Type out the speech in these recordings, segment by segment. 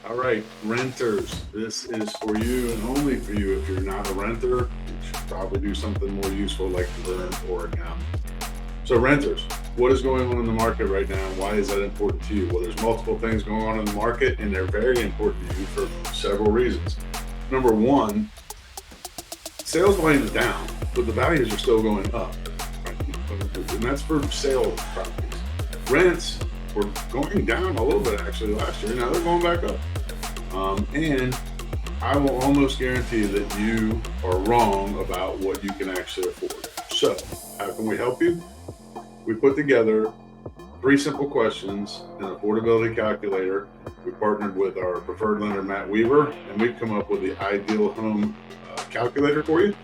All right, renters, this is for you and only for you. If you're not a renter, you should probably do something more useful like learn or account. So, renters, what is going on in the market right now? Why is that important to you? Well, there's multiple things going on in the market, and they're very important to you for several reasons. Number one, sales volume is down, but the values are still going up, and that's for sale properties. Rents were going down a little bit actually last year. Now they're going back up. And I will almost guarantee that you are wrong about what you can actually afford. So, how can we help you? We put together 3 simple questions, an affordability calculator. We partnered with our preferred lender, Matt Weaver, and we've come up with the ideal home calculator for you.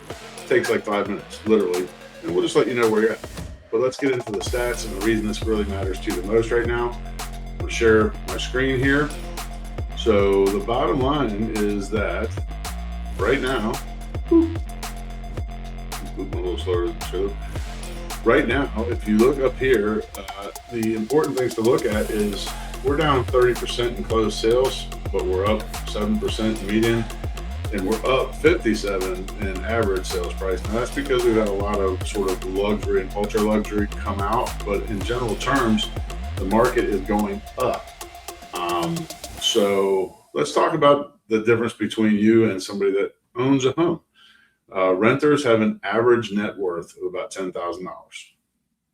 It takes like 5 minutes, literally, and we'll just let you know where you're at. But let's get into the stats and the reason this really matters to you the most right now. I'll share my screen here. So the bottom line is that right now, moving a little slower than the show. Right now, if you look up here, the important things to look at is we're down 30% in closed sales, but we're up 7% median, and we're up 57 in average sales price. Now that's because we've had a lot of sort of luxury and ultra luxury come out, but in general terms, the market is going up. So let's talk about the difference between you and somebody that owns a home. Renters have an average net worth of about $10,000.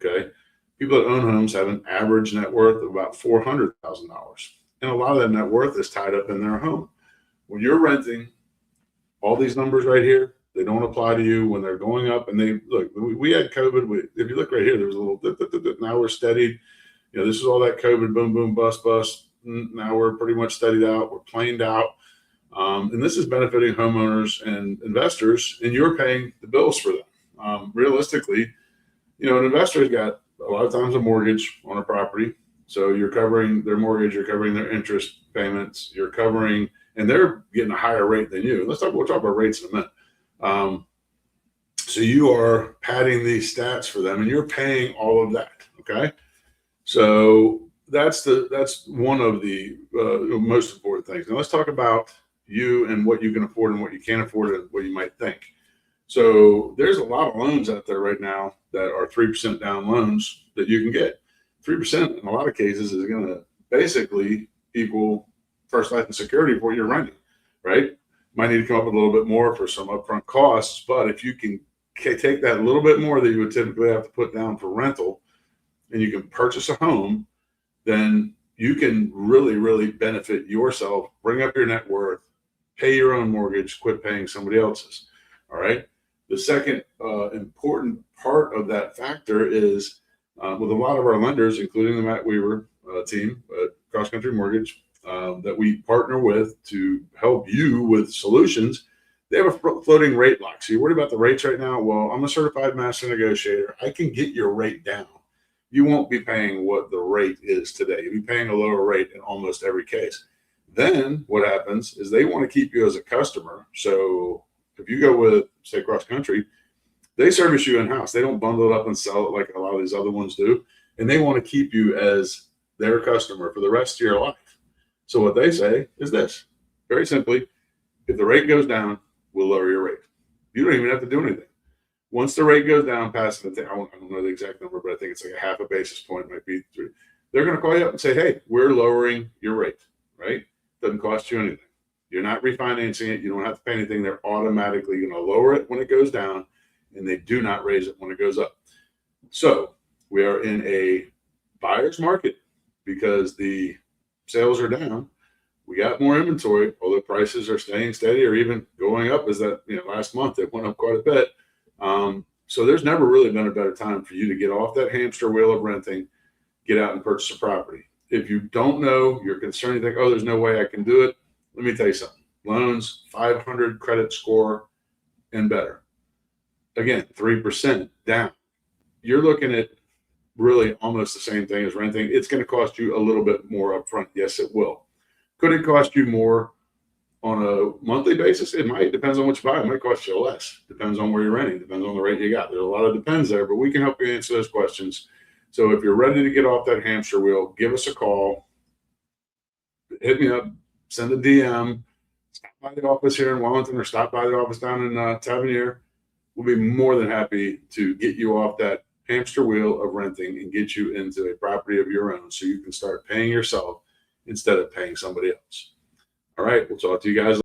Okay. People that own homes have an average net worth of about $400,000. And a lot of that net worth is tied up in their home. When you're renting, all these numbers right here, they don't apply to you when they're going up. And they look, we had COVID. If you look right here, there was a little dip. Now we're steadied. This is all that COVID boom, boom, bust, bust. Now we're pretty much steadied out. We're planed out. And this is benefiting homeowners and investors, and you're paying the bills for them. Realistically, an investor's got a lot of times a mortgage on a property. So you're covering their mortgage, you're covering their interest payments, you're covering, and they're getting a higher rate than you. We'll talk about rates in a minute. So you are padding these stats for them, and you're paying all of that. Okay. So that's one of the most important things. Now let's talk about you and what you can afford and what you can't afford and what you might think. So there's a lot of loans out there right now that are 3% down loans that you can get. 3% in a lot of cases is going to basically equal first life and security for what you're renting, right? Might need to come up with a little bit more for some upfront costs, but if you can take that little bit more that you would typically have to put down for rental and you can purchase a home, then you can really, really benefit yourself, bring up your net worth, pay your own mortgage, quit paying somebody else's. All right. The second important part of that factor is with a lot of our lenders, including the Matt Weaver team at Cross Country Mortgage, that we partner with to help you with solutions. They have a floating rate lock. So you're worried about the rates right now? Well, I'm a certified master negotiator. I can get your rate down. You won't be paying what the rate is today. You'll be paying a lower rate in almost every case. Then what happens is they want to keep you as a customer. So if you go with, say, Cross Country, they service you in-house. They don't bundle it up and sell it like a lot of these other ones do. And they want to keep you as their customer for the rest of your life. So what they say is this, very simply, if the rate goes down, we'll lower your rate. You don't even have to do anything. Once the rate goes down past, I don't know the exact number, but I think it's like a half a basis point, might be 3. They're going to call you up and say, hey, we're lowering your rate, right? Doesn't cost you anything. You're not refinancing it. You don't have to pay anything. They're automatically going to lower it when it goes down, and they do not raise it when it goes up. So we are in a buyer's market because the sales are down. We got more inventory, although prices are staying steady or even going up. As that last month it went up quite a bit. So there's never really been a better time for you to get off that hamster wheel of renting, get out and purchase a property. If you don't know, you're concerned, you think, oh, there's no way I can do it. Let me tell you something. Loans, 500 credit score and better. Again, 3% down. You're looking at really almost the same thing as renting. It's going to cost you a little bit more upfront. Yes, it will. Could it cost you more on a monthly basis? It might. Depends on what you buy. It might cost you less. Depends on where you're renting. Depends on the rate you got. There's a lot of depends there, but we can help you answer those questions. So if you're ready to get off that hamster wheel, give us a call. Hit me up. send a DM, stop by the office here in Wellington or stop by the office down in Tavernier. We'll be more than happy to get you off that hamster wheel of renting and get you into a property of your own so you can start paying yourself instead of paying somebody else. All right, we'll talk to you guys.